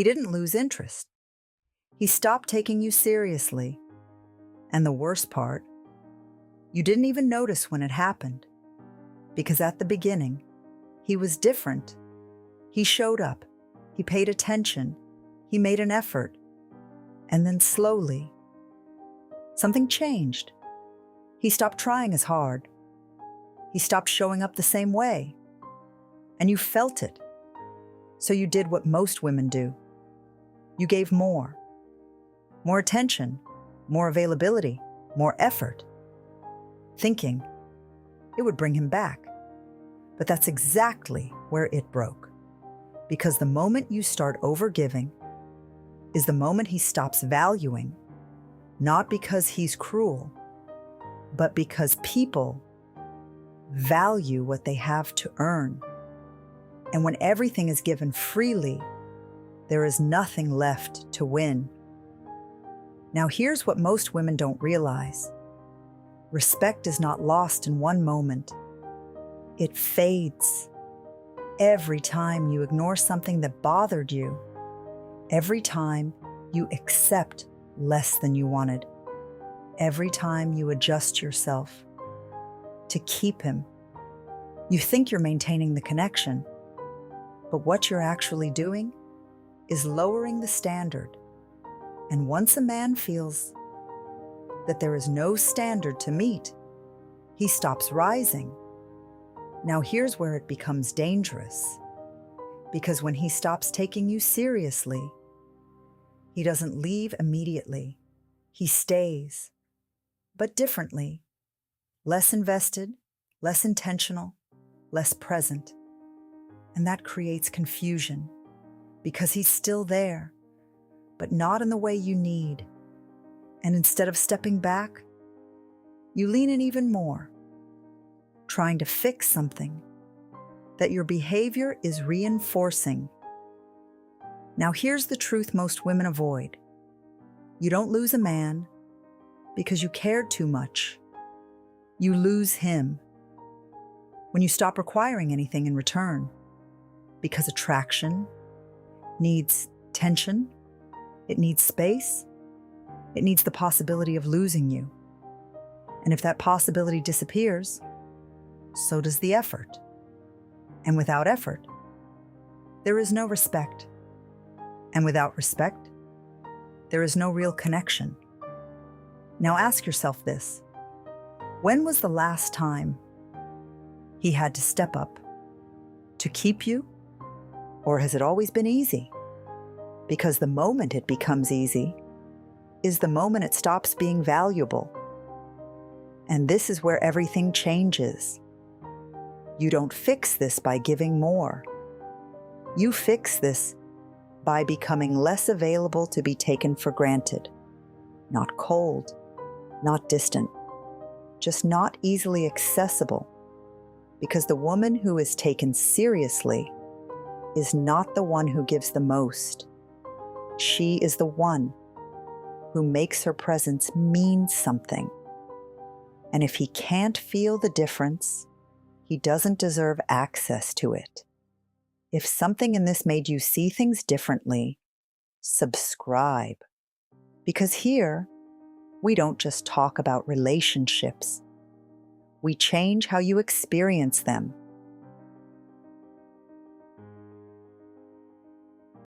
He didn't lose interest. He stopped taking you seriously. And the worst part, you didn't even notice when it happened. Because at the beginning, he was different. He showed up. He paid attention. He made an effort. And then slowly, something changed. He stopped trying as hard. He stopped showing up the same way. And you felt it. So you did what most women do. You gave more. More attention, more availability, more effort. Thinking it would bring him back. But that's exactly where it broke. Because the moment you start overgiving is the moment he stops valuing, not because he's cruel, but because people value what they have to earn. And when everything is given freely, there is nothing left to win. Now here's what most women don't realize. Respect is not lost in one moment. It fades. Every time you ignore something that bothered you, every time you accept less than you wanted, every time you adjust yourself to keep him, you think you're maintaining the connection, but what you're actually doing is lowering the standard. And once a man feels that there is no standard to meet, he stops rising. Now here's where it becomes dangerous. Because when he stops taking you seriously, he doesn't leave immediately. He stays, but differently. Less invested, less intentional, less present. And that creates confusion because he's still there, but not in the way you need. And instead of stepping back, you lean in even more, trying to fix something that your behavior is reinforcing. Now here's the truth most women avoid. You don't lose a man because you cared too much. You lose him when you stop requiring anything in return, because attraction needs tension, it needs space, it needs the possibility of losing you. And if that possibility disappears, so does the effort. And without effort, there is no respect. And without respect, there is no real connection. Now ask yourself this. When was the last time he had to step up to keep you? Or has it always been easy? Because the moment it becomes easy is the moment it stops being valuable. And this is where everything changes. You don't fix this by giving more. You fix this by becoming less available to be taken for granted. Not cold, not distant, just not easily accessible. Because the woman who is taken seriously is not the one who gives the most. She is the one who makes her presence mean something. And if he can't feel the difference, he doesn't deserve access to it. If something in this made you see things differently, subscribe. Because here, we don't just talk about relationships. We change how you experience them.